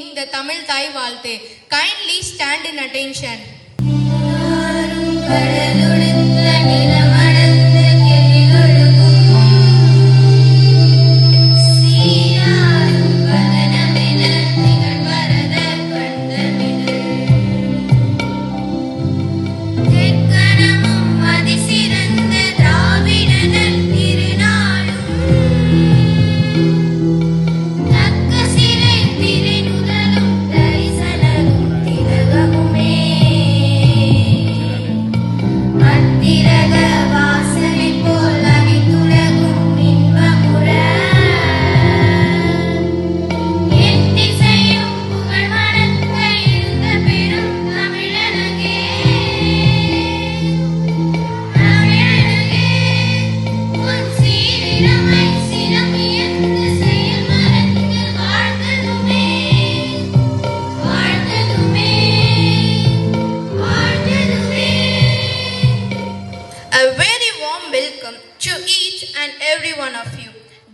sing the Tamil Thai Valthe. Kindly stand in attention.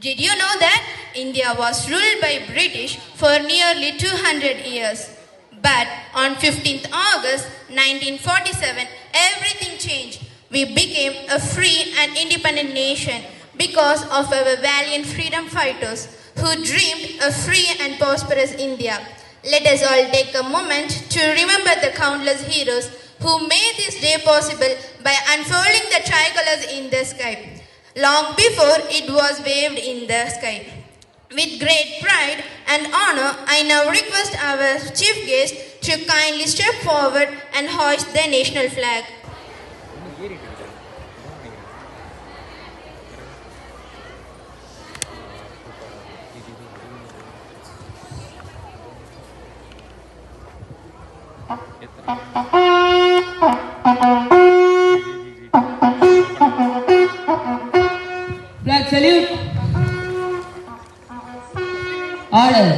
Did you know that India was ruled by British for nearly 200 years? But on 15th August 1947, everything changed. We became a free and independent nation because of our valiant freedom fighters who dreamed a free and prosperous India. Let us all take a moment to remember the countless heroes who made this day possible by unfurling the tricolors in the sky, long before it was waved in the sky. With great pride and honor, I now request our chief guest to kindly step forward and hoist the national flag. Flag salute. Order.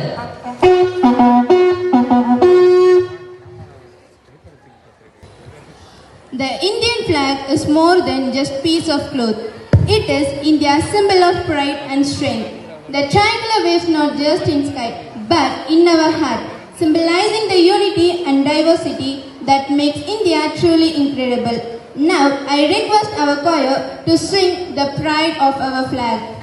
The Indian flag is more than just piece of cloth. It is India's symbol of pride and strength. The tricolor waves not just in sky, but in our heart, symbolizing the unity and diversity that makes India truly incredible. Now, I request our choir to sing the pride of our flag.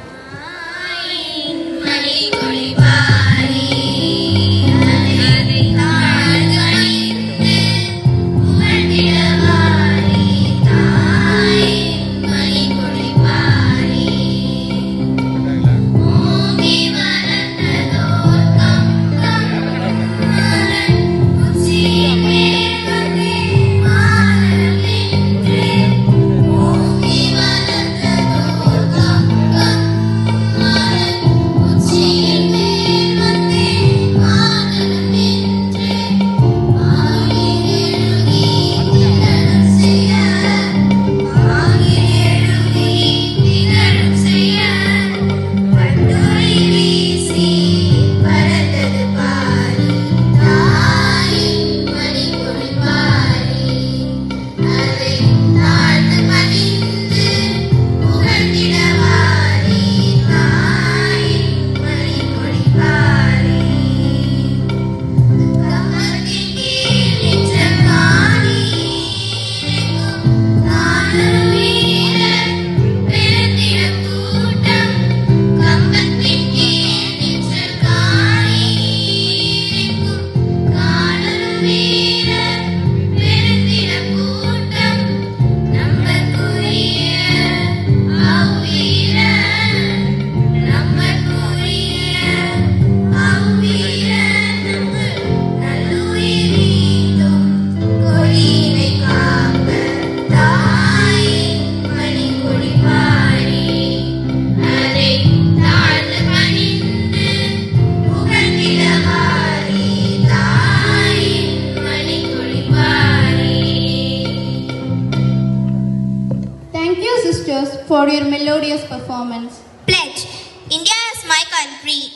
For your melodious performance. Pledge. India is my country.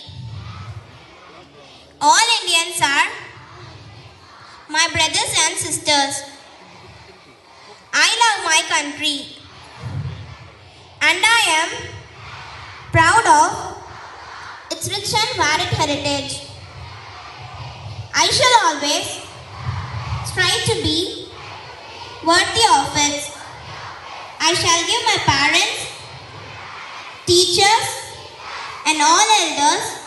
All Indians are my brothers and sisters. I love my country and I am proud of its rich and varied heritage. I shall always strive to be worthy of it. I shall give my parents, teachers, and all elders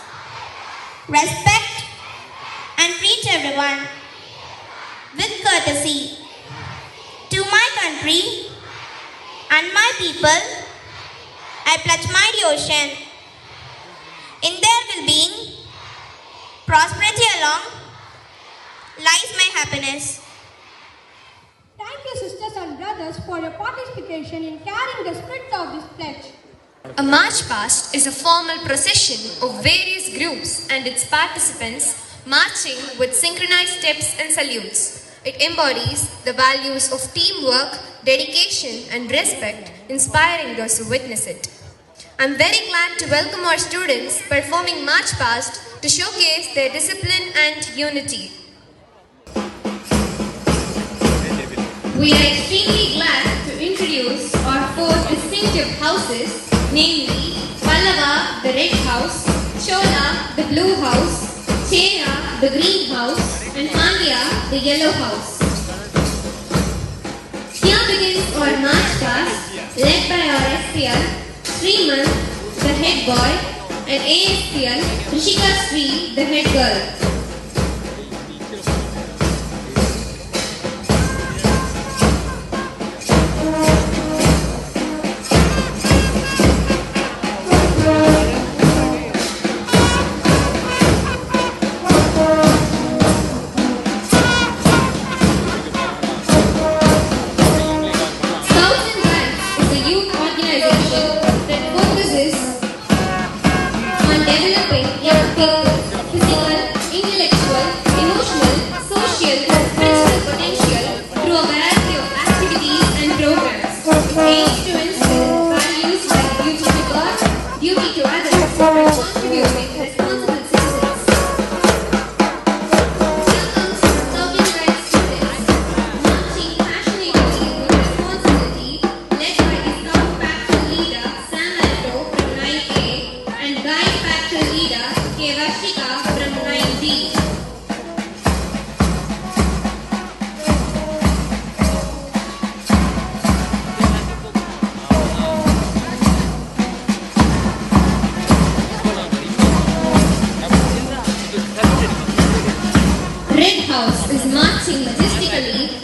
respect and treat everyone with courtesy. To my country and my people, I pledge my devotion. In their well-being, prosperity along lies my happiness. Thank you, sisters and brothers, for your participation in carrying the spirit of this pledge. A march past is a formal procession of various groups and its participants marching with synchronized steps and salutes. It embodies the values of teamwork, dedication, and respect, inspiring those who witness it. I'm very glad to welcome our students performing March Past to showcase their discipline and unity. We are extremely glad to introduce our four distinctive houses, namely Pallava, the red house, Chola, the blue house, Chera, the green house, and Pandya, the yellow house. Here begins our march past, led by our SPL, Sriman, the head boy, and ASPL, Rishika Sri, the head girl.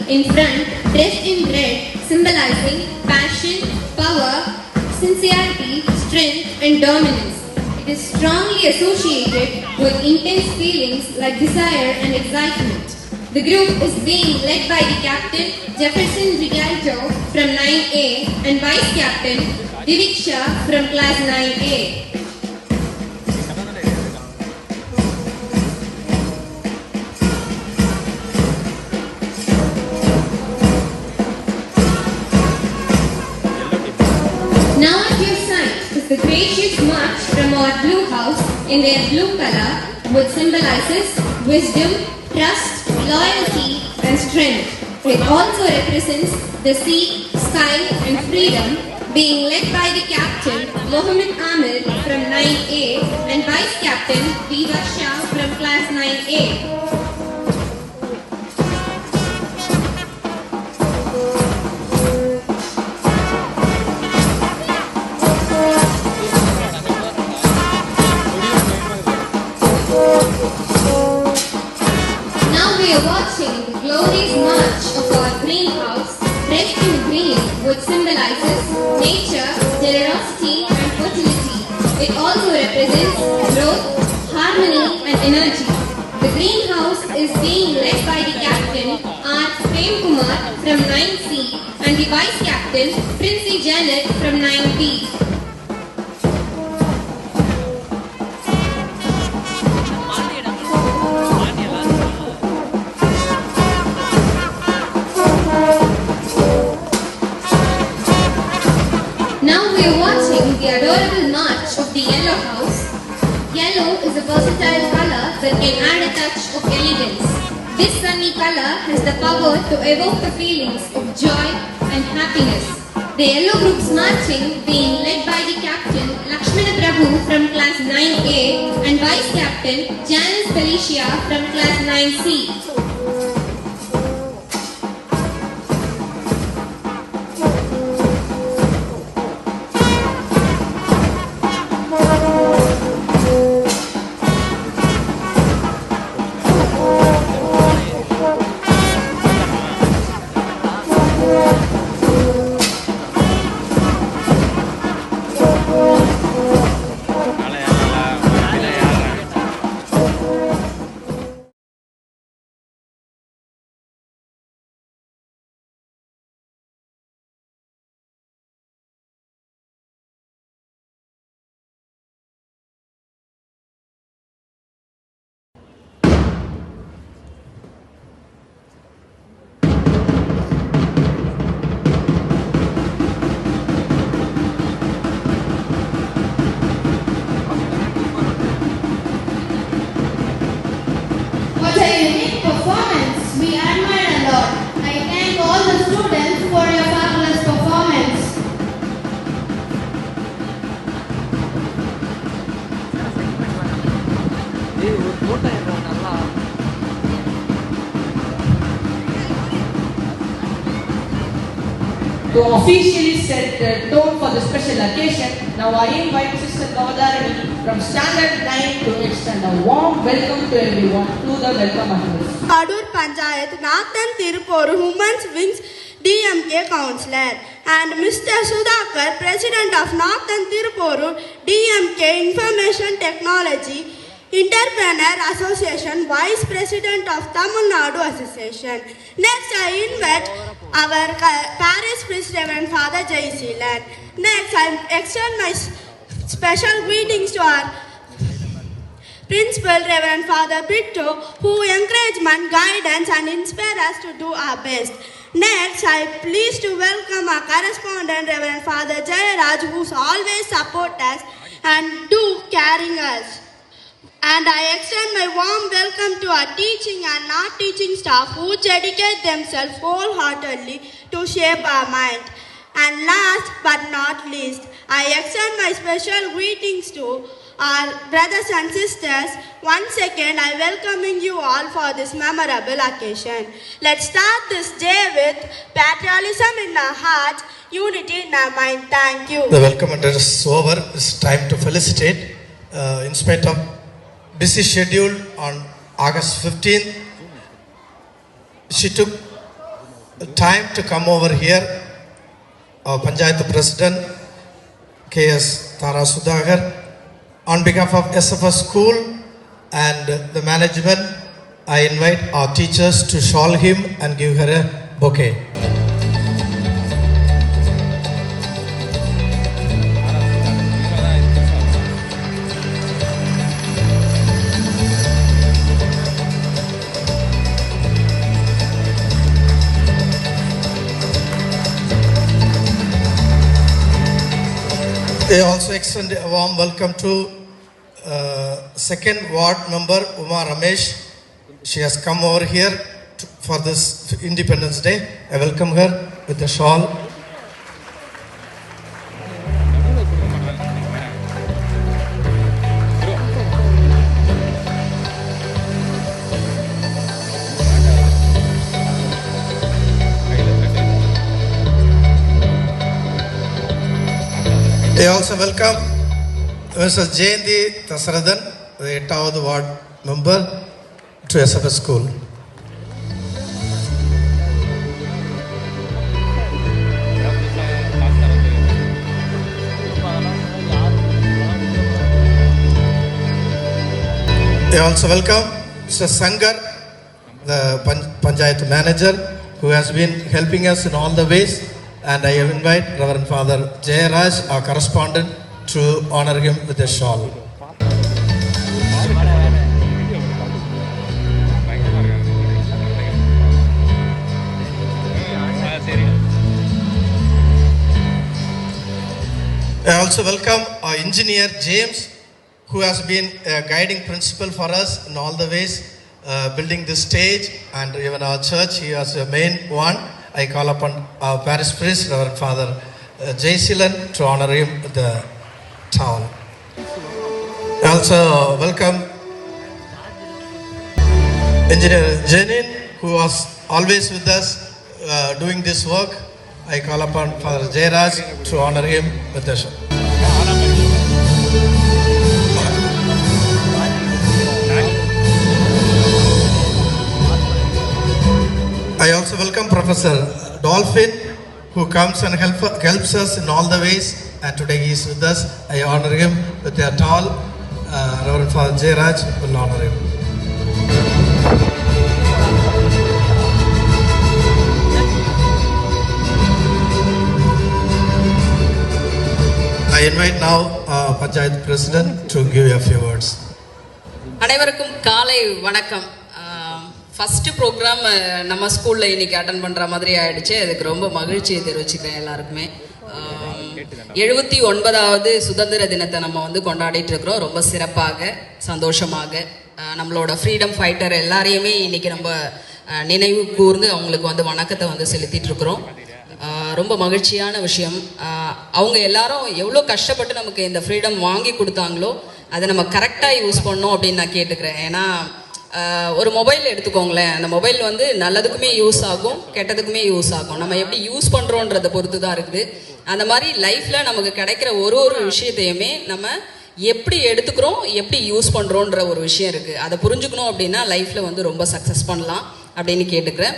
In front, dressed in red, symbolizing passion, power, sincerity, strength, and dominance. It is strongly associated with intense feelings like desire and excitement. The group is being led by the captain, Jefferson Rigalto from 9A and vice captain, Diviksha from class 9A. Now at your side is the gracious march from our blue house in their blue color, which symbolizes wisdom, trust, loyalty, and strength. It also represents the sea, sky, and freedom, being led by the captain Mohammed Amir from 9A and vice captain Viva Shah from class 9A. We are watching the glorious march of our greenhouse, dressed in green, which symbolizes nature, generosity, and fertility. It also represents growth, harmony, and energy. The greenhouse is being led by the captain R. Prem Kumar from 9C and the vice captain Princey Janet from 9B. Now we are watching the adorable march of the yellow house. Yellow is a versatile color that can add a touch of elegance. This sunny color has the power to evoke the feelings of joy and happiness. The yellow groups marching being led by the captain Lakshmana Prabhu from class 9A and vice captain Janice Felicia from class 9C. What a unique performance! We admire a lot. I thank all the students for your fabulous performance. To officially set the tone for the special occasion, now I invite Sister Godarani from Standard 9 to extend a warm welcome to everyone to the welcome address. Adur Panchayat, Nathan Tiruporu, Women's Wings DMK Councillor, and Mr. Sudhakar, President of Nathan Tiruporu DMK Information Technology Entrepreneur Association, Vice President of Tamil Nadu Association. Next, I invite our Parish Priest Reverend Father Jai Seelan. Next, I extend my special greetings to our Principal Reverend Father Bittu, who encouragement, guidance and inspire us to do our best. Next, I am pleased to welcome our correspondent Reverend Father Jayaraj, who always support us and do carrying us. And I extend my warm welcome to our teaching and non-teaching staff who dedicate themselves wholeheartedly to shape our mind. And last but not least, I extend my special greetings to our brothers and sisters. Once again, I welcoming you all for this memorable occasion. Let's start this day with patriotism in our hearts, unity in our mind. Thank you. The welcome address is over. It's time to felicitate. In spite of busy schedule on August 15th, she took time to come over here. Our Panchayat President K.S. Tara Sudhakar, on behalf of SFS School and the management, I invite our teachers to shawl him and give her a bouquet. They also extend a warm welcome to second ward member Uma Ramesh. She has come over here for this Independence Day. I welcome her with a shawl. I also welcome Mrs. Jayanti Tasaradan, the 8th ward member, to SFS School. I also welcome Mr. Sangar, the Panchayat manager, who has been helping us in all the ways. And I invite Reverend Father Jayaraj, our correspondent, to honor him with a shawl. I also welcome our engineer James, who has been a guiding principle for us in all the ways, building this stage and even our church. He was the main one. I call upon our parish priest, Reverend Father Jaysilan to honor him with the towel. I also welcome Engineer Janin, who was always with us doing this work. I call upon Father Jayaraj to honor him with the show. I also welcome Professor Dolphin, who comes and helps us in all the ways, and today he is with us. I honor him with a towel. Reverend Father Jayaraj will honor him. I invite now Panchayat President to give a few words. அனைவருக்கும் காலை வணக்கம். First program நம்ம ஸ்கூலில் இன்றைக்கி attend பண்ணுற மாதிரி ஆகிடுச்சு. அதுக்கு ரொம்ப மகிழ்ச்சியை தெரிவிச்சுக்கிறேன் எல்லாருக்குமே. 79வது சுதந்திர தினத்தை நம்ம கொண்டாடிட்டு இருக்கிறோம். ரொம்ப சிறப்பாக சந்தோஷமாக நம்மளோட ஃப்ரீடம் ஃபைட்டர் எல்லாரையுமே இன்றைக்கி நம்ம நினைவு கூர்ந்து அவங்களுக்கு வணக்கத்தை செலுத்திட்டு இருக்கிறோம். ரொம்ப மகிழ்ச்சியான விஷயம். அவங்க எல்லாரும் எவ்வளோ கஷ்டப்பட்டு நமக்கு இந்த ஃப்ரீடம் வாங்கி கொடுத்தாங்களோ அதை நம்ம கரெக்டாக யூஸ் பண்ணோம் அப்படின்னு நான் கேட்டுக்கிறேன். ஏன்னா ஒரு மொபைல் எடுத்துக்கோங்களேன். அந்த மொபைல் நல்லதுக்குமே யூஸ் ஆகும், கெட்டதுக்குமே யூஸ் ஆகும். நம்ம எப்படி யூஸ் பண்ணுறோன்றதை பொறுத்து தான் இருக்குது. அந்த மாதிரி லைஃப்பில் நமக்கு கிடைக்கிற ஒரு விஷயத்தையுமே நம்ம எப்படி எடுத்துக்கிறோம், எப்படி யூஸ் பண்ணுறோன்ற ஒரு விஷயம் இருக்குது. அதை புரிஞ்சுக்கணும் அப்படின்னா லைஃப்பில் ரொம்ப சக்ஸஸ் பண்ணலாம் அப்படின்னு கேட்டுக்கிறேன்.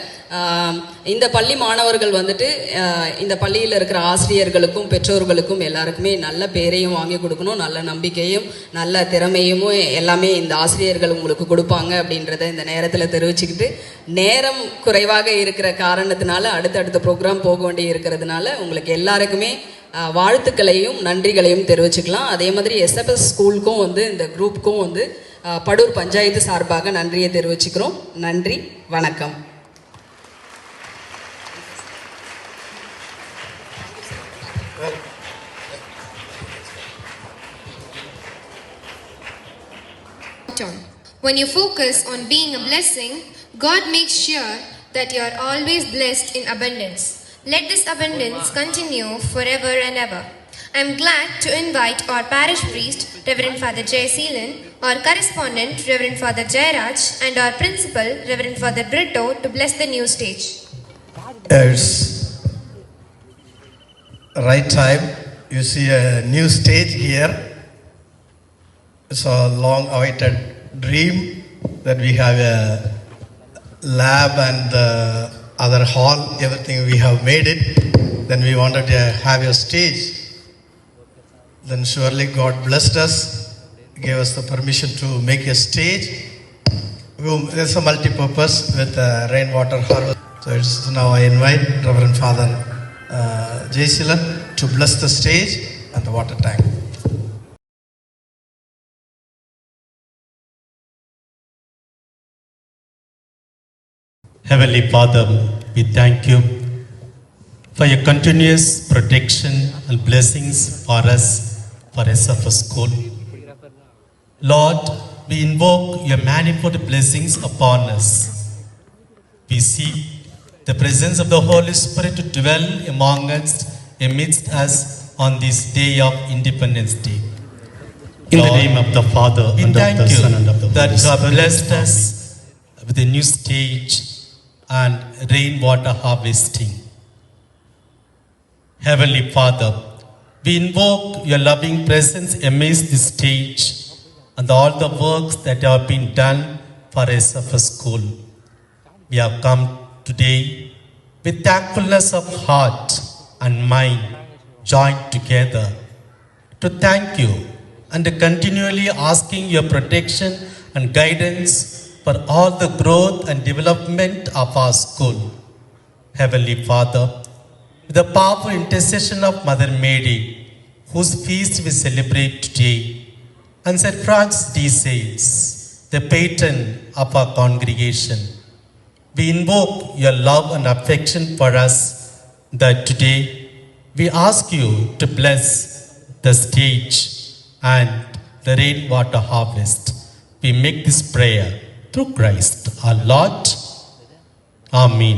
இந்த பள்ளி மாணவர்கள் இந்த பள்ளியில் இருக்கிற ஆசிரியர்களுக்கும் பெற்றோர்களுக்கும் எல்லாருக்குமே நல்ல பேரையும் வாங்கி கொடுக்கணும், நல்ல நம்பிக்கையும் நல்ல திறமையும் எல்லாமே இந்த ஆசிரியர்கள் உங்களுக்கு கொடுப்பாங்க அப்படின்றத இந்த நேரத்தில் தெரிவிச்சுக்கிட்டு, நேரம் குறைவாக இருக்கிற காரணத்தினால அடுத்தடுத்த ப்ரோக்ராம் போக வேண்டி இருக்கிறதுனால உங்களுக்கு எல்லாருக்குமே வாழ்த்துக்களையும் நன்றிகளையும் தெரிவிச்சுக்கலாம். அதே மாதிரி எஸ்எஃப்எஸ் ஸ்கூலுக்கும் இந்த குரூப்புக்கும் படூர் பஞ்சாயத்து சார்பாக நன்றியை தெரிவிச்சுக்கிறோம். நன்றி, வணக்கம். When you focus on being a blessing, God makes sure that you are always blessed in abundance. Let this abundance continue forever and ever. I am glad to invite our parish priest, Reverend Father Jaysilan, our correspondent, Reverend Father Jayaraj, and our principal, Reverend Father Brito, to bless the new stage. It's right time. You see a new stage here. It's a long-awaited dream that we have a lab and the other hall, everything we have made it. Then we wanted to have a stage. Then surely God blessed us, gave us the permission to make a stage. There's a multi-purpose with rainwater harvest. So it's now I invite Reverend Father Jaysilan to bless the stage and the water tank. Heavenly Father, we thank you for your continuous protection and blessings for us, for SFS School. Lord, we invoke your manifold blessings upon us. We seek the presence of the Holy Spirit to dwell amidst us on this day of Independence Day. In Lord, the name of the Father, and of the Son, and of the Holy Spirit, that you have blessed us with a new stage and rainwater harvesting. Heavenly Father, we invoke your loving presence amidst this stage and all the works that have been done for SFS School. We have come today with thankfulness of heart and mind joined together to thank you and continually asking your protection and guidance for all the growth and development of our school. Heavenly Father, with the powerful intercession of Mother Mary, whose feast we celebrate today, and St. Francis de Sales, the patron of our congregation, we invoke your love and affection for us, that today we ask you to bless the stage and the rainwater harvest. We make this prayer through Christ our Lord. Amen.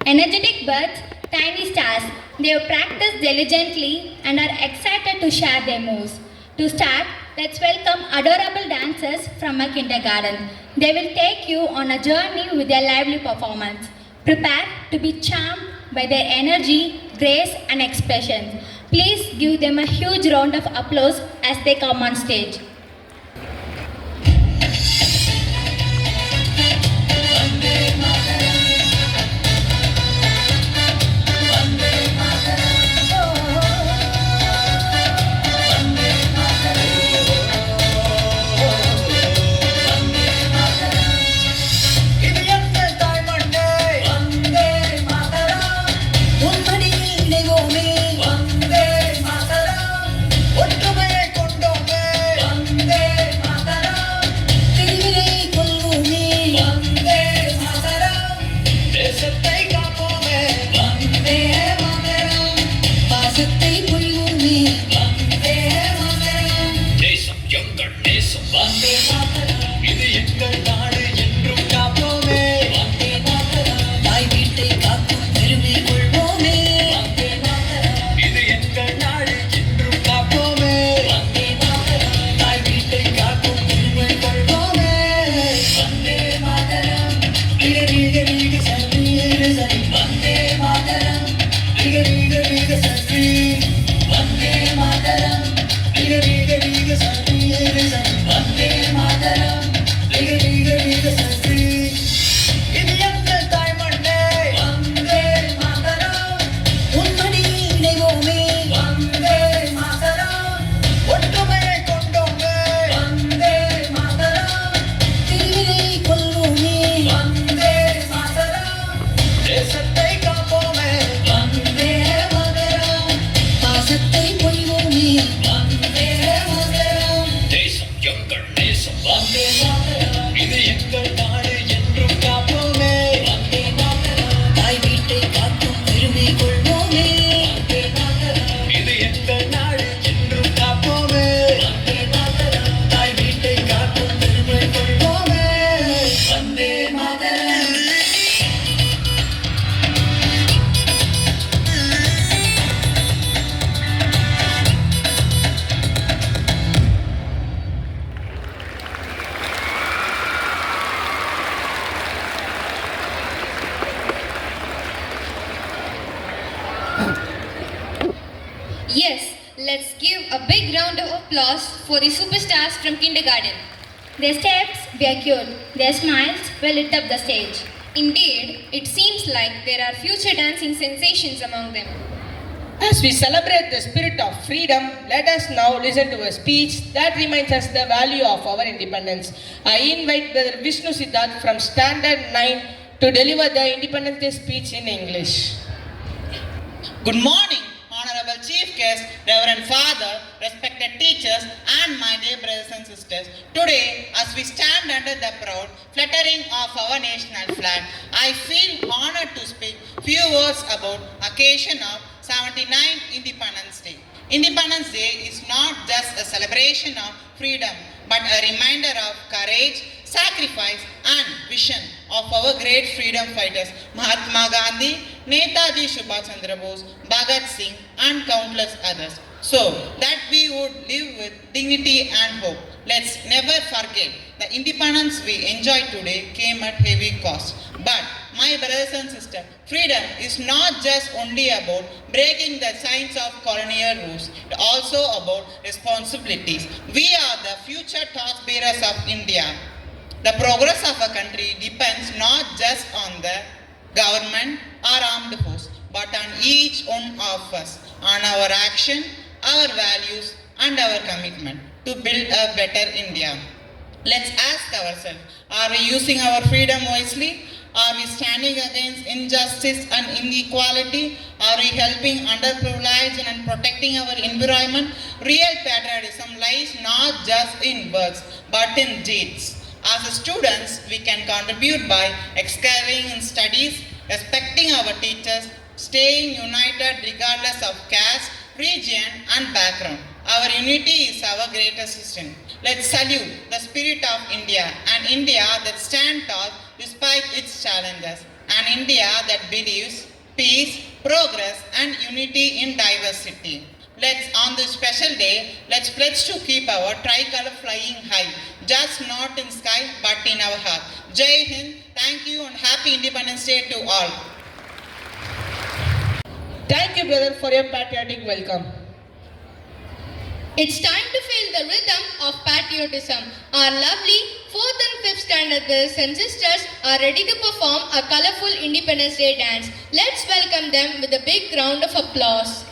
Energetic birds, tiny stars. They have practiced diligently and are excited to share their moves. To start, let's welcome adorable dancers from a kindergarten. They will take you on a journey with their lively performance. Prepare to be charmed by their energy grace, and expression. Please give them a huge round of applause as they come on stage. Yes, let's give a big round of applause for the superstars from kindergarten. Their steps were cute, their smiles were lit up the stage. Indeed, it seems like there are future dancing sensations among them. As we celebrate the spirit of freedom, let us now listen to a speech that reminds us the value of our independence. I invite Brother Vishnu Siddharth from Standard 9 to deliver the Independence Day speech in English. Good morning, Honorable Chief Guest, Reverend Father, respected teachers, and my dear brothers and sisters. Today, as we stand under the proud fluttering of our national flag, I feel honored to speak few words about occasion of 79 Independence Day. Independence Day is not just a celebration of freedom, but a reminder of courage, sacrifice, and vision of our great freedom fighters, Mahatma Gandhi, Netaji Subhash Chandra Bose, Bhagat Singh, and countless others, so that we would live with dignity and hope. Let's never forget the independence we enjoy today came at heavy cost. But my brothers and sisters, freedom is not just only about breaking the chains of colonial rules, it's also about responsibilities. We are the future torchbearers of India. The progress of a country depends not just on the government or armed force, but on each one of us, on our action, our values, and our commitment to build a better India. Let's ask ourselves, are we using our freedom wisely? Are we standing against injustice and inequality? Are we helping underprivileged and protecting our environment? Real patriotism lies not just in words, but in deeds. As students, we can contribute by excelling in studies, respecting our teachers, staying united regardless of caste, region, and background. Our unity is our greatest strength. Let's salute the spirit of India, an India that stands tall despite its challenges, an India that believes peace, progress, and unity in diversity. Let's, on this special day, let's pledge to keep our tricolor flying high, just not in sky, but in our heart. Jai Hind, thank you, and happy Independence Day to all. Thank you, brother, for your patriotic welcome. It's time to feel the rhythm of patriotism. Our lovely 4th and 5th standard brothers and sisters are ready to perform a colorful Independence Day dance. Let's welcome them with a big round of applause.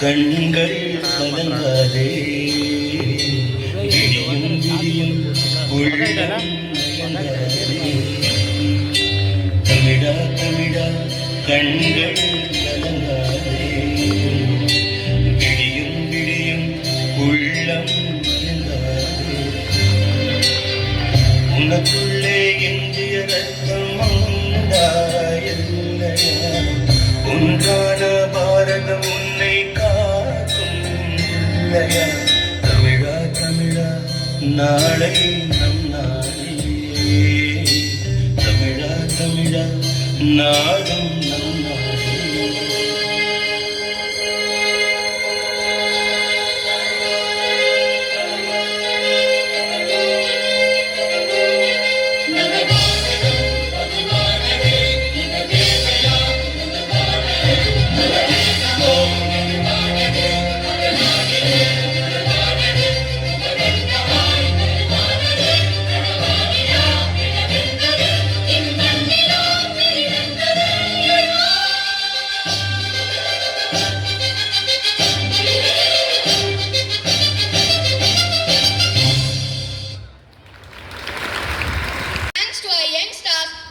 கண்கள் கலங்காதே விடியும் விடியும் உள்ளம் தமிழா தமிழா கண்கள் கலங்காதே விடியும் விடியும் உள்ளம் கலங்காதே உனக்குள்ளே இந்திய ரத்தம் உண்டாயில்லையா ஒன்றான பாரதம் உன்னை காக்கும் இல்லையா தமிழா தமிழா நாளை நம் நாளே தமிழா தமிழா நாடும் நம் நாளே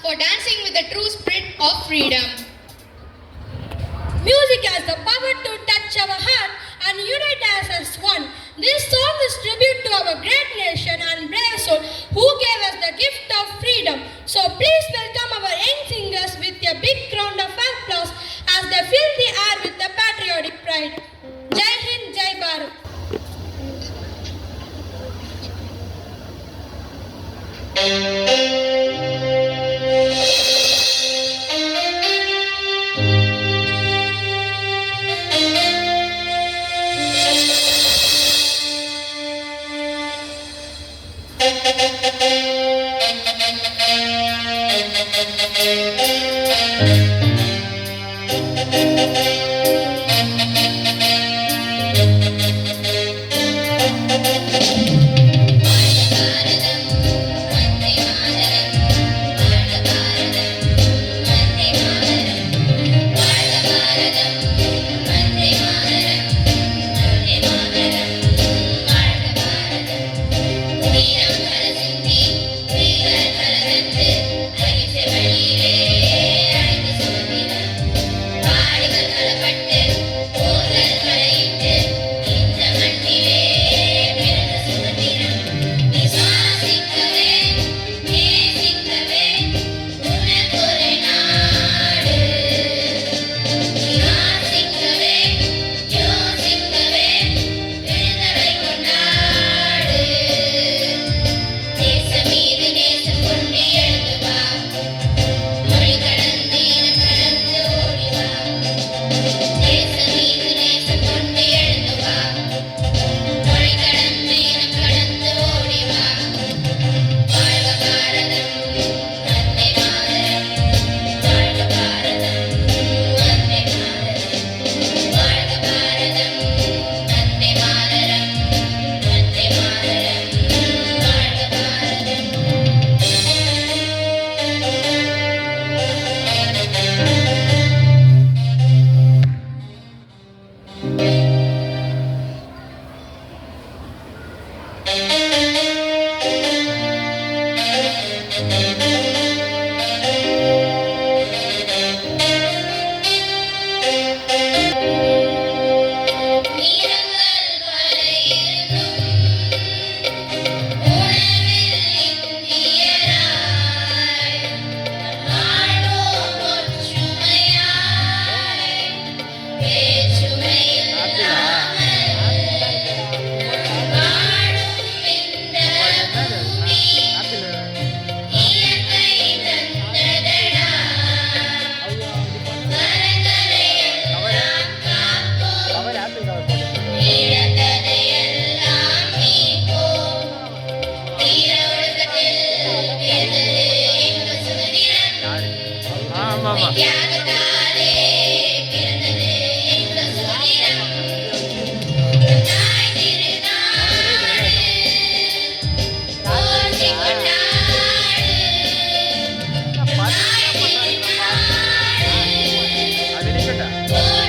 for dancing with the true spirit of freedom. Music has the power to touch our heart and unite us as one. This song is tribute to our great nation and brave soul who gave us the gift of freedom. So please welcome our young singers with a big round of applause as they fill the air with the patriotic pride. Jai Hind, Jai Bharat.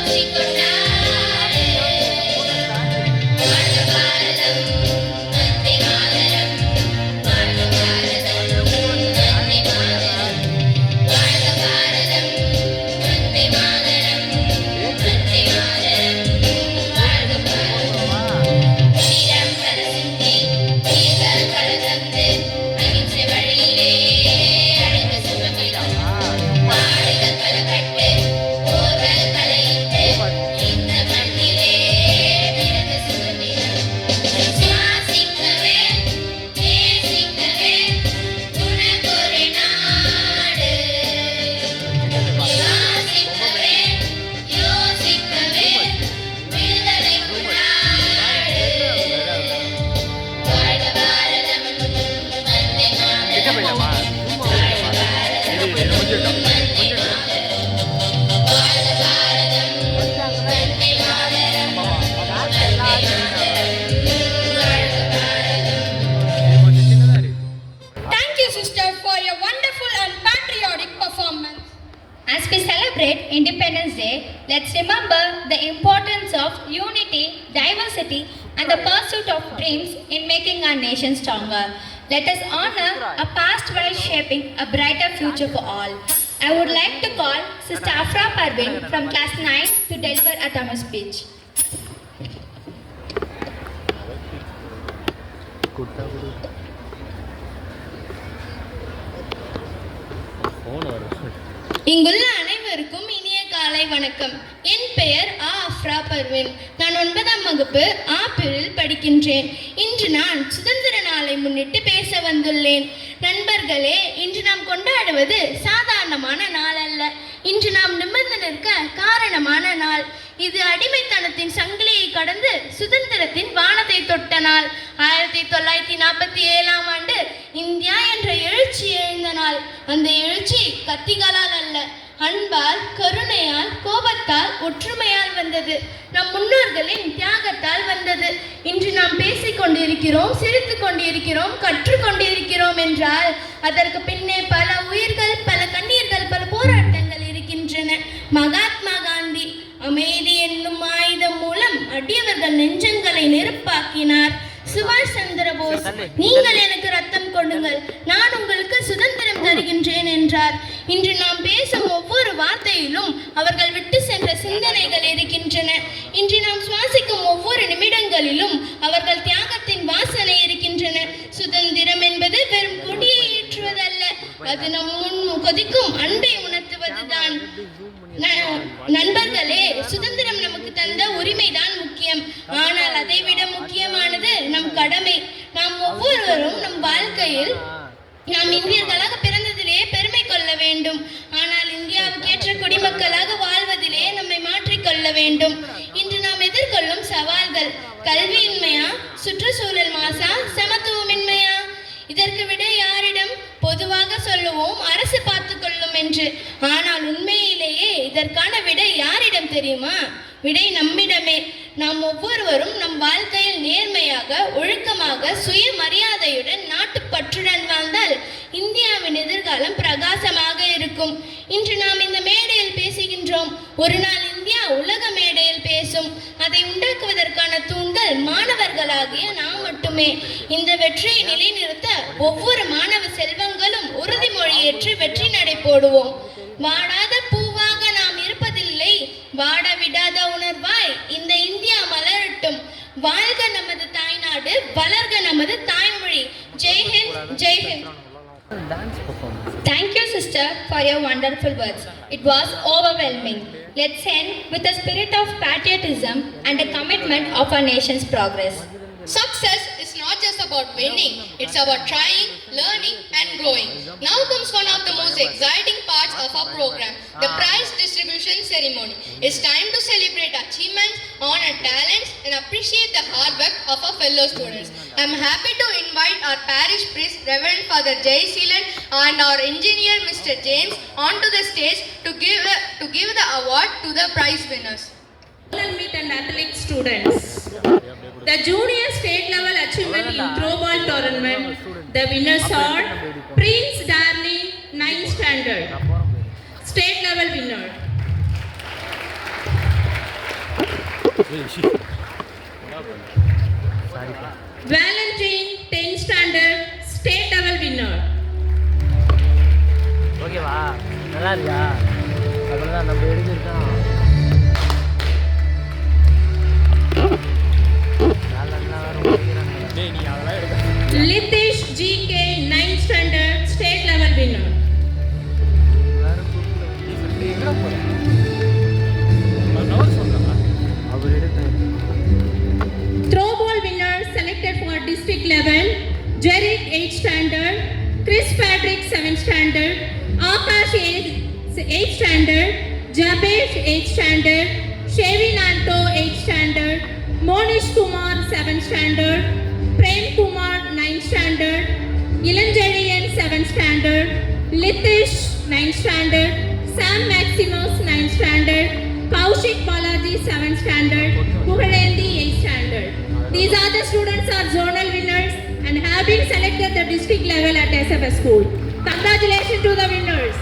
Chico. celebrate Independence Day, let's remember the importance of unity, diversity, and the pursuit of dreams in making our nation stronger. Let us honor a past while shaping a brighter future for all. I would like to call Sister Afra Parvin from class 9 to deliver a Tamil speech. இங்குள்ள அனைவருக்கும் இனிய காலை வணக்கம். என் பெயர் அஃப்ரா பர்வீன். நான் 9ஆம் வகுப்பு ஆ பிரிவில் படிக்கின்றேன். இன்று நான் சுதந்திர நாளை முன்னிட்டு பேச வந்துள்ளேன். நண்பர்களே, இன்று நாம் கொண்டாடுவது சாதாரணமான நாள் அல்ல. இன்று நாம் நிமிர்ந்து நிற்க காரணமான நாள். இது அடிமைத்தனத்தின் சங்கிலியை கடந்து சுதந்திரத்தின் வானத்தை தொட்ட நாள். 1947ஆம் ஆண்டு இந்தியா என்ற எழுச்சி எழுந்த நாள். அந்த எழுச்சி கத்திகளால் அல்ல, அன்பால், கருணையால், கோபத்தால், ஒற்றுமையால் வந்தது. நம் முன்னோர்களின் தியாகத்தால் வந்தது. இன்று நாம் பேசிக் கொண்டிருக்கிறோம், சிரித்துக் கொண்டிருக்கிறோம், கற்றுக்கொண்டிருக்கிறோம் என்றால் அதற்கு பின்னே பல உயிர்கள், பல கண்ணீர்கள், பல போராட்டங்கள் இருக்கின்றன. மகாத்மா காந்தி அமைதி என்னும் ஆயுதம் மூலம் அடியவர்கள் நெஞ்சங்களை நெருப்பாக்கினார். சுபாஷ் சந்திர போஸ், நீங்கள் எனக்கு ரத்தம் கொடுங்கள், நான் உங்களுக்கு சுதந்திரம் தருகின்றேன் என்றார். இன்று நாம் பேசும் ஒவ்வொரு வார்த்தையிலும் அவர்கள் விட்டு சென்ற சிந்தனைகள் இருக்கின்றன. இன்று நாம் சுவாசிக்கும் ஒவ்வொரு நிமிடங்களிலும் அவர்கள் தியாகத்தின் வாசனை இருக்கின்றன. சுதந்திரம் என்பது வெறும் கொடியை ஏற்றுவதல்ல, அது நம் முன் கொதிக்கும் அன்பை உணர்த்துவதுதான். நண்பர்களே, சுதந்திரம் நமக்கு தந்த உரிமைதான் முக்கியம். ஆனால் அதைவிட முக்கியமானது நம் கடமை. நாம் ஒவ்வொருவரும் நம் வாழ்க்கையில் நாம் இந்தியர்களாக பிறந்ததிலேயே பெருமை கொள்ள வேண்டும். ஆனால் இந்தியாவுக்கு ஏற்ற குடிமக்களாக வாழ்வதிலே நம்மை மாற்றிக்கொள்ள வேண்டும். இன்று நாம் எதிர்கொள்ளும் சவால்கள் கல்வியின்மையா, சுற்றுச்சூழல் மாசா, சமத்துவமின்மையா? இதற்கு விட யாரிடம்? பொதுவாக சொல்லுவோம் அரசு பார்த்து கொள்ளும் என்று. ஆனால் உண்மையிலேயே இதற்கான விடை யாரிடம் தெரியுமா? விடை நம்மிடமே. நாம் ஒவ்வொருவரும் நம் வாழ்க்கையில் நேர்மையாக, ஒழுக்கமாக, சுயமரியாதையுடன், நாட்டுப்பற்றுடன் வாழ்ந்தால் இந்தியாவின் எதிர்காலம் பிரகாசமாக இருக்கும். இன்று நாம் இந்த மேடையில் பேசுகின்றோம். ஒரு நாள் இந்தியா உலக மேடையில் பேசும். அதை உண்டாக்குவதற்கான தூண்கள் மாணவர்களாகிய நாம் மட்டுமே. இந்த வெற்றியை நிலைநிறுத்த ஒவ்வொரு மாணவ செல்வங்களும் உறுதிமொழி ஏற்று வெற்றி நடை போடுவோம். வாடாத பூவாக நாம் இருப்பதில்லை, வாட விடாத உணர்வாய் இந்த இந்தியா மலரட்டும். வாழ்க நமது தாய்நாடு, வளர்க நமது தாய்மொழி. Jai Hind, Jai Hind. Thank you, sister, for your wonderful words. It was overwhelming. Let's end with a spirit of patriotism and a commitment of our nation's progress. Success is not just about winning, it's about trying, learning and growing. Now comes one of the most exciting parts of our program, the prize distribution ceremony. It's time to celebrate achievements, honor talents and appreciate the hard work of our fellow students. I'm happy to invite our parish priest, Reverend Father Jay Seelan, and our engineer Mr. James onto the stage to give the award to the prize winners. Meet and athletic students. The junior state level achievement in throwball tournament, the winners are Prince Darling, 9th standard, state level winner. Valentine, 10th standard, state level winner. Okay va, nalla irukka. Adala நம்ம எடுத்துட்டோம். Litish GK, 9th standard, state level winner. Throwball winner selected for district level, Jerick, 8th standard, Chris Patrick, 7th standard, Akash, 8th standard, Jabesh, 8th standard, Shavin Anto, 8th standard, Monish Kumar, 7th standard, Prem Kumar, 9th standard, Ilanjalian, 7th standard, Litish, 9th standard, Sam Maximus, 9th standard, Kaushik Balaji, 7th standard, Puhalendi, 8th standard. These are the students are zonal winners and have been selected at the district level at SFS school. Congratulations to the winners.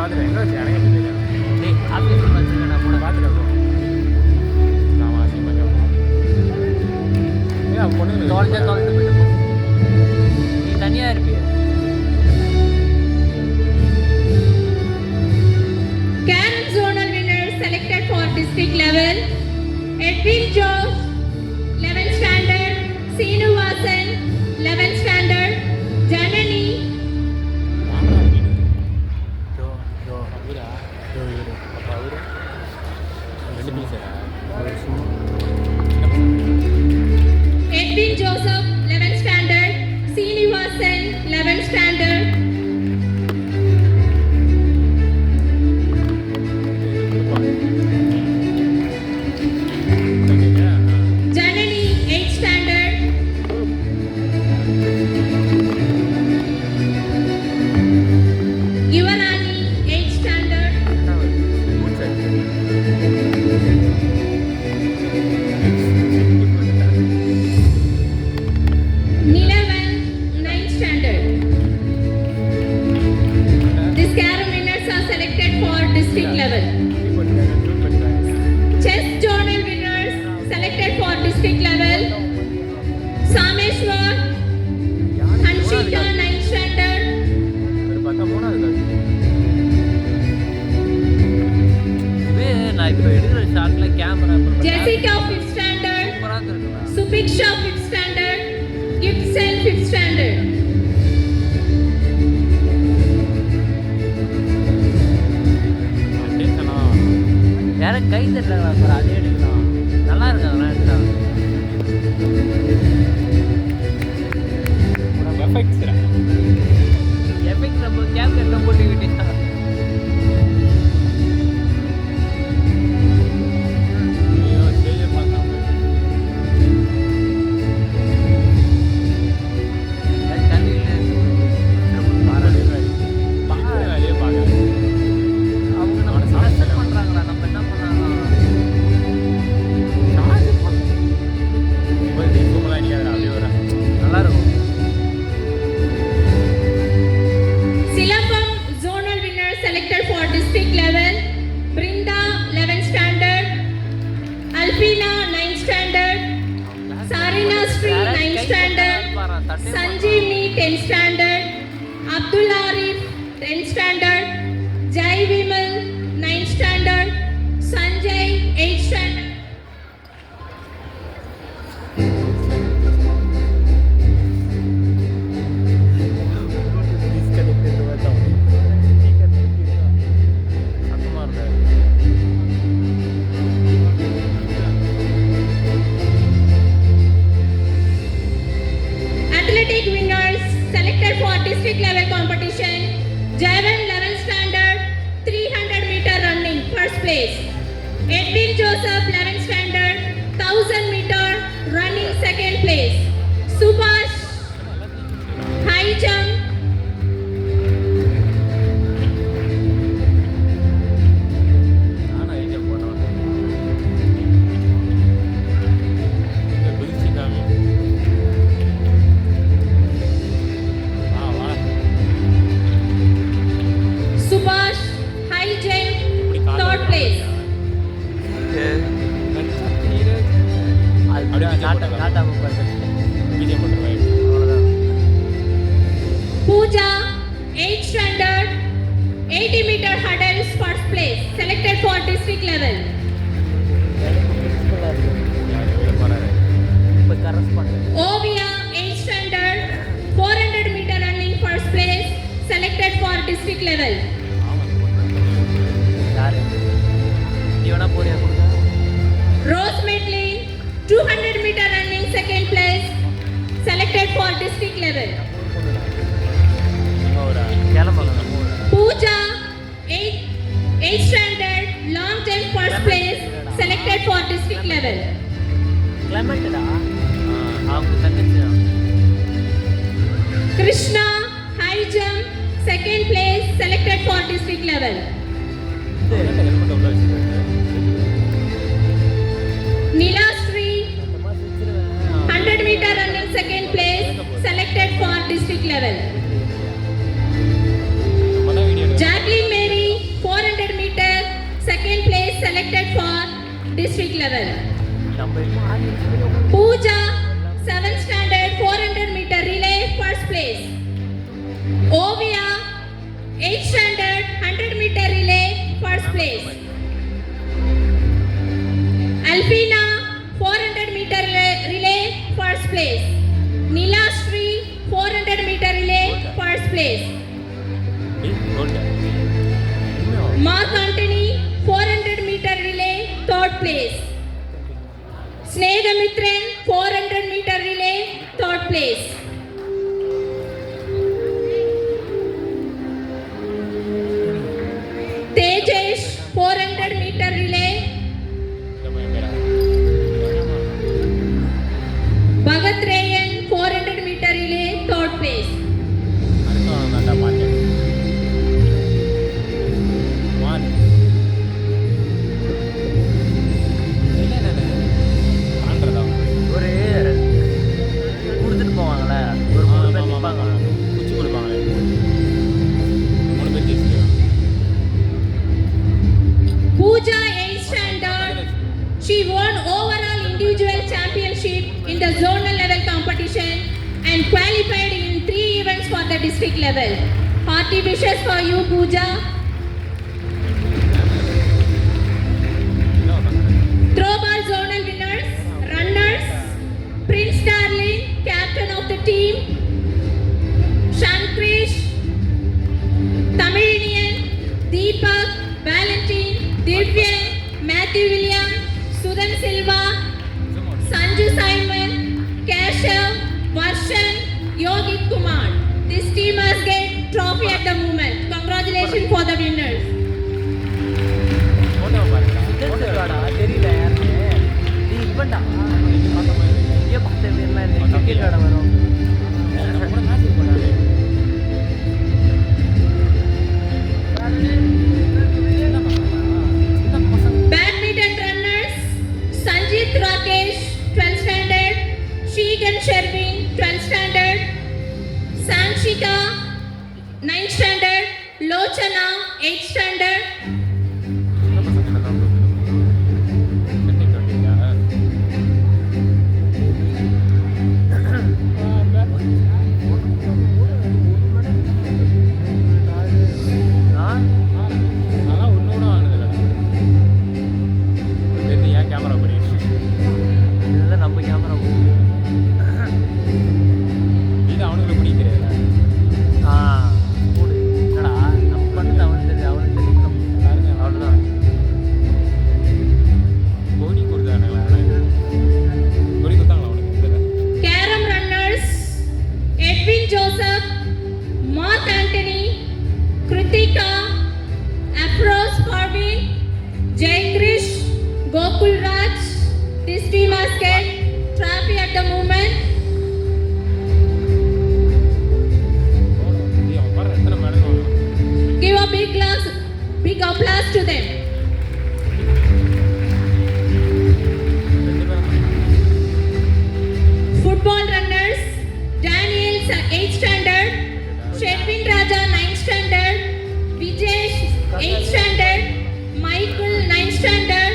பார்த்துட்டேன் எங்கே வச்சு எனக்கு எப்படி தெரியும் டேய் ஆஃபீஸில் வச்சுருக்கேன் நான் கூட பார்த்துட்டேன் நான் அசிங்கமாக ஏன் பொண்ணு தொலைஞ்சா தொலைஞ்சு போயிட்டு நீ தனியாக இருப்பிய Karen zonal winners selected for district level: Edwin Josh, 11th standard; Seenu Vasan, 11th standard; Janani, Edwin Joseph, 11th standard; Seenu Vasan, 11th standard; Janani, 8th standard; Yuvarani, 8th standard; Nilavan, 9th standard. These Karen winners are selected for district level. Chess journal winners selected for district level: Sameshwar, Hanshita, 9th standard; ஒரு பக்கம் மூணாவது இதுவே நான் இப்போ எடுக்கிற ஷாட்டில் camera Jessica, 5th standard; சூப்பராக இருக்குண்ணா Supiksha, 5th standard; Gibson, 5th standard. யாரும் கை தட்டுறாங்களா சார் அதே எடுக்கலாம் நல்லா இருக்கு அதெல்லாம் எடுத்தா எஃபெக்ட் நம்ம கேப் எல்லாம் போட்டுக்கிட்டீங்க அவங்க நம்ம சஜஷன் பண்றாங்களா நம்ம என்ன பண்ணலாம் நல்லா இருக்கும் Silambam zonal winners selected for district level: Brinda, 11th standard; Alpina, 9th standard; Sarina Sri, 9th standard; Sanjeevni, 10th standard; Abdul Arif, 10th standard; Jai Vimal, 9th standard; Sanjay, 8th standard. Athletic winners selected for district level competition: Jaivan, 11th standard; 300 meter running, first place; Edwin Joseph, 11th standard; 1000 meter running, second place; Subhash, high jump; Subhash, high jump, third place; Pooja, 8th standard; 80 meter hurdles, first place, selected for district level; Ovia, 8th standard; 400 meter running, first place, selected for district level; Rose Medley, 200 meter running, second place, selected for district level; Pooja, 8th standard; long jump, first place, selected for district level; Krishna, high jump, second place, selected for district level; Nilasri, 100 meter running, second place, selected for district level; Jacqueline Mary, Mark Antony, 400 meter relay, 3rd place. Snehamitran, 400 meter relay, 3rd place. Tejesh, 400 meter relay. Bhagat Rayan, 400 meter relay, 3rd place. ஒரு கொடுத்துட்டு போவாங்களே ஒரு 3 பேர் நிற்பாங்க குச்சி கொடுப்பாங்களே 3 பேர் ஜெயிச்சு Pooja 8th standard. She won overall individual championship in the zonal level competition and qualified in 3 events for the district level. Hearty wishes for you, Pooja. Throwball zonal winners, runners, Prince Darling, captain of the team, Shankrish, Tamilinian, Deepak, Valentine, Divyan, Matthew William, Sudan Silva, Sanju Simon, Keshav, Varshan, Yogit Kumar. This team has get trophy at the moment. Congratulations for the winners. தெரியல யாருன்னு நீ இப்பண்டா எங்கேயோ பார்த்த பேர்லாம் இல்லை cricket ஆட வரும் Badminton runners, Sanjit Rakesh, 12th standard, Sheegan Sherwin, 12th standard, Sanshika, 9th standard, Lochana, 8th standard. Big applause to them. Football runners, Daniel 8th standard, Sherwin Raja 9th standard, Vijesh 8th standard, Michael 9th standard,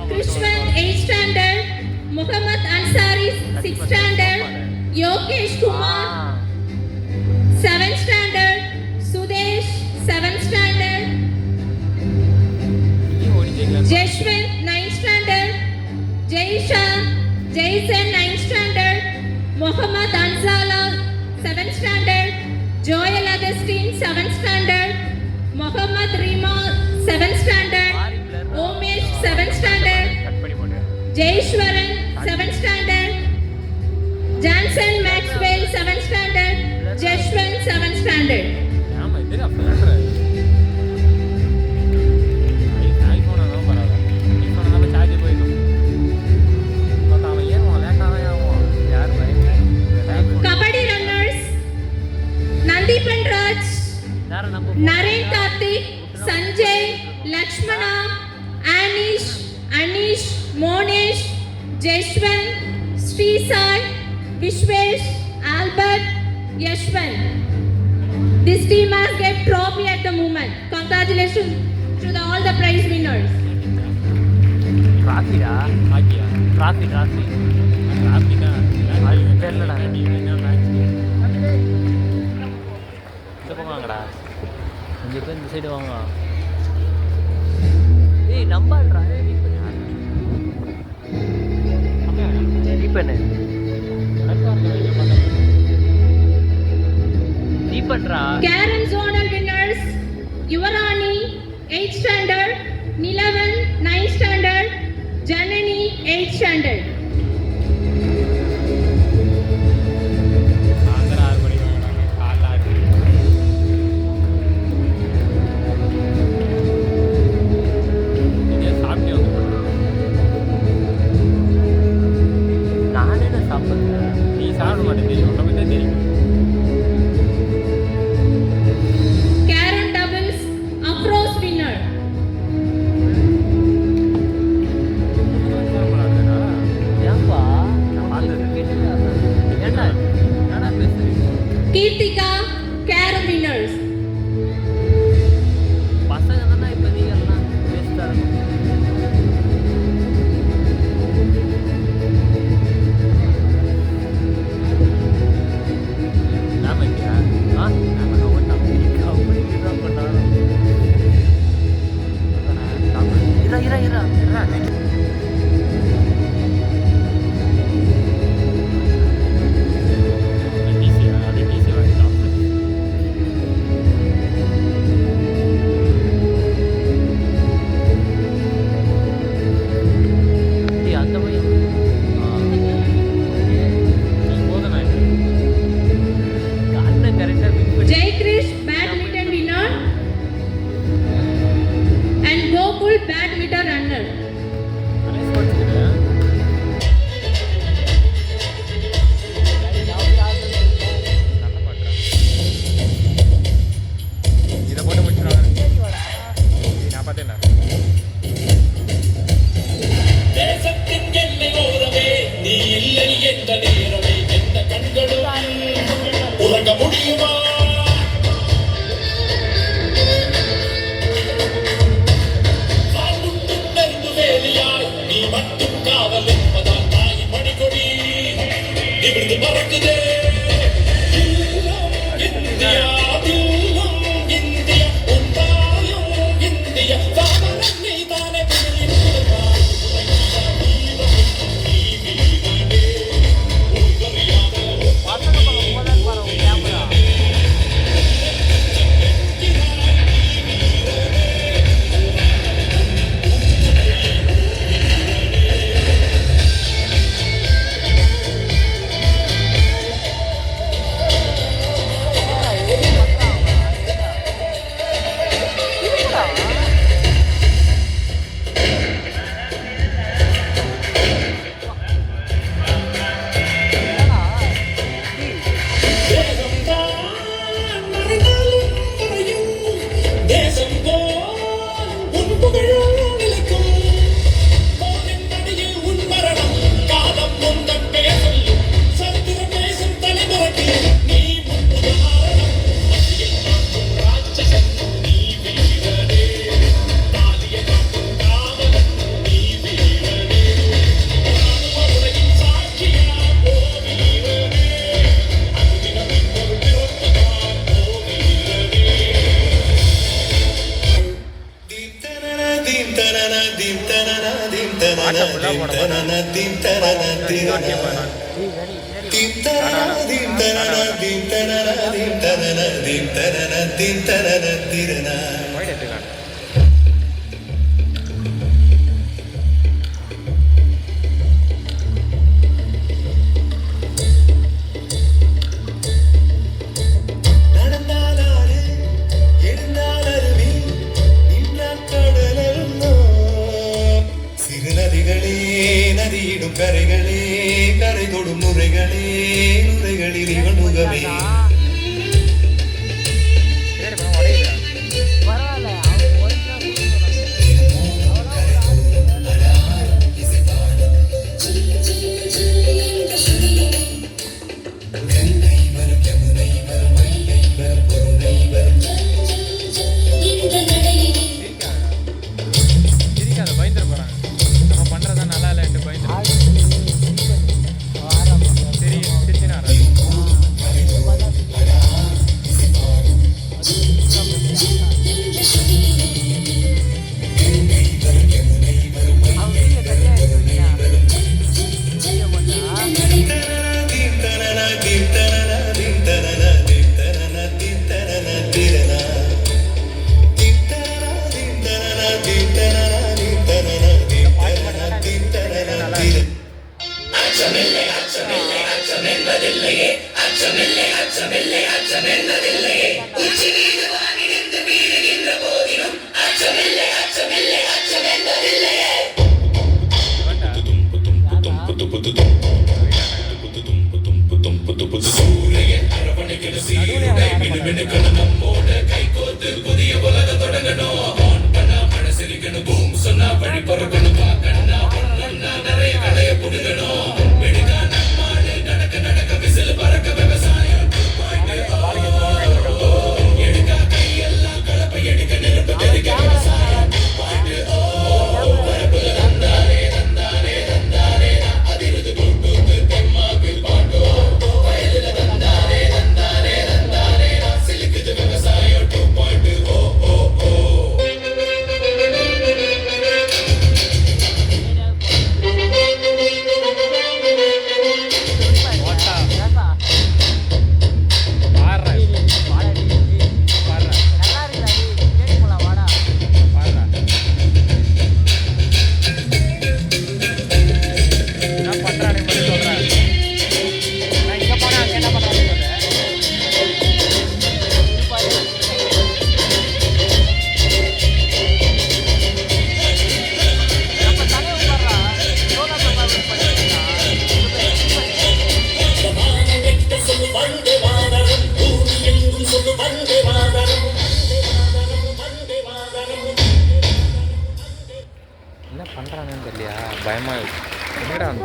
Krishwant 8th standard, Muhammad Ansari 6th standard, Yogesh Kumar 7th standard, Sudesh 7th standard, Jeshwant 9th standard, Jason 9th standard, Muhammad Anzala 7th standard, Joel Augustine 7th standard, Muhammad Rima 7th standard, Omesh 7th standard, Jaishwaran 7th standard, Jansen Maxwell 7th standard, Jeshwant 7th standard. Kabaddi runners, Nandipan Raj, Naren Karthik, Sanjay, Lakshmana, Anish, Monesh, Jeshwant, Sri Sai, Vishwesh, Albert, Yashwant. This team has get trophy at the moment. Congratulations to all the prize winners. ராத்திரா ராத்திரி ராத்திரினா அது தெரியலடா இந்த பக்கம் வாங்கடா 5 பேர் இந்த side வாங்க ஏய் நம்பாடுறா Deepan Karen zonal winners Yuvarani, 8th standard, Nilavan, 9th standard, Janani, 8th standard. Karen doubles, Afros winner. Kirtika, Karen winners. Jai Krish, badminton winner. And Gokul, badminton runner.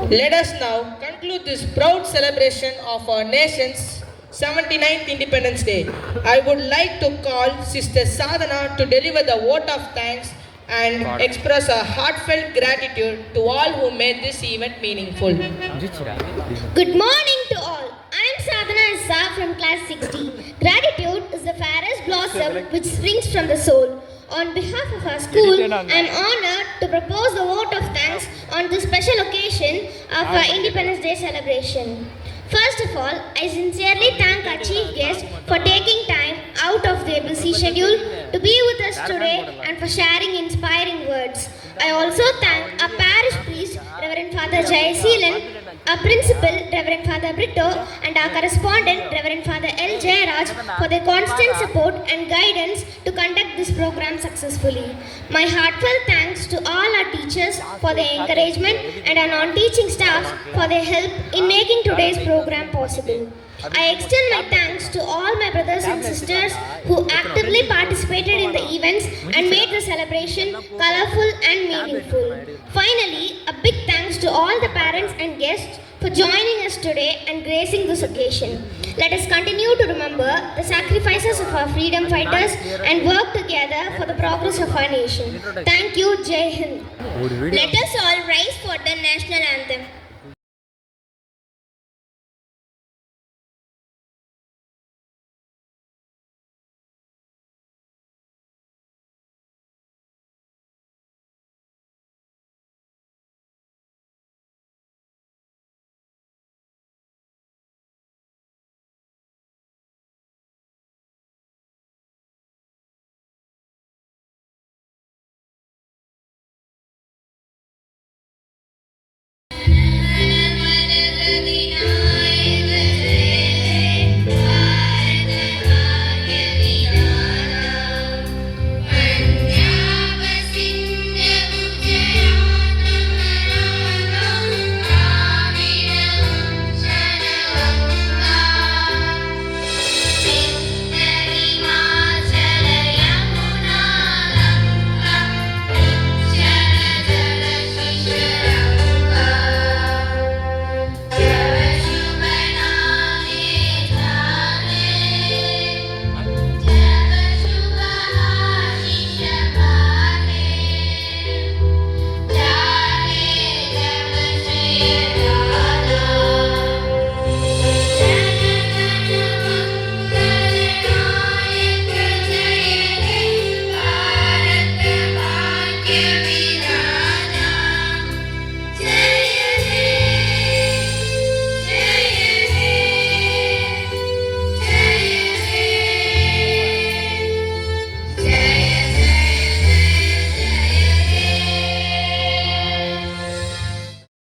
Let us now conclude this proud celebration of our nation's 79th Independence Day. I would like to call Sister Sadhana to deliver the vote of thanks and express a heartfelt gratitude to all who made this event meaningful. Good morning to all. I am Sadhana Issa from class 60. Gratitude is the fairest blossom which springs from the soul. On behalf of our school, I am honored to propose the vote of thanks on this special occasion of our Independence Day celebration. First of all, I sincerely thank our chief guest for taking time out of their busy schedule to be with us today and for sharing inspiring words. I also thank our parish priest, Reverend Father Jayaseelan, our principal, Reverend Father Brito, and our correspondent, Reverend Father L. Jayaraj, for their constant support and guidance to conduct this program successfully. My heartfelt thanks to all our teachers for their encouragement and our non-teaching staff for their help in making today's program possible. I extend my thanks to all my brothers and sisters who actively participated in the events and made the celebration colorful and meaningful. Finally, a big thanks to all the parents and guests for joining us today and gracing this occasion. Let us continue to remember the sacrifices of our freedom fighters and work together for the progress of our nation. Thank you, Jai Hind. Let us all rise for the national anthem.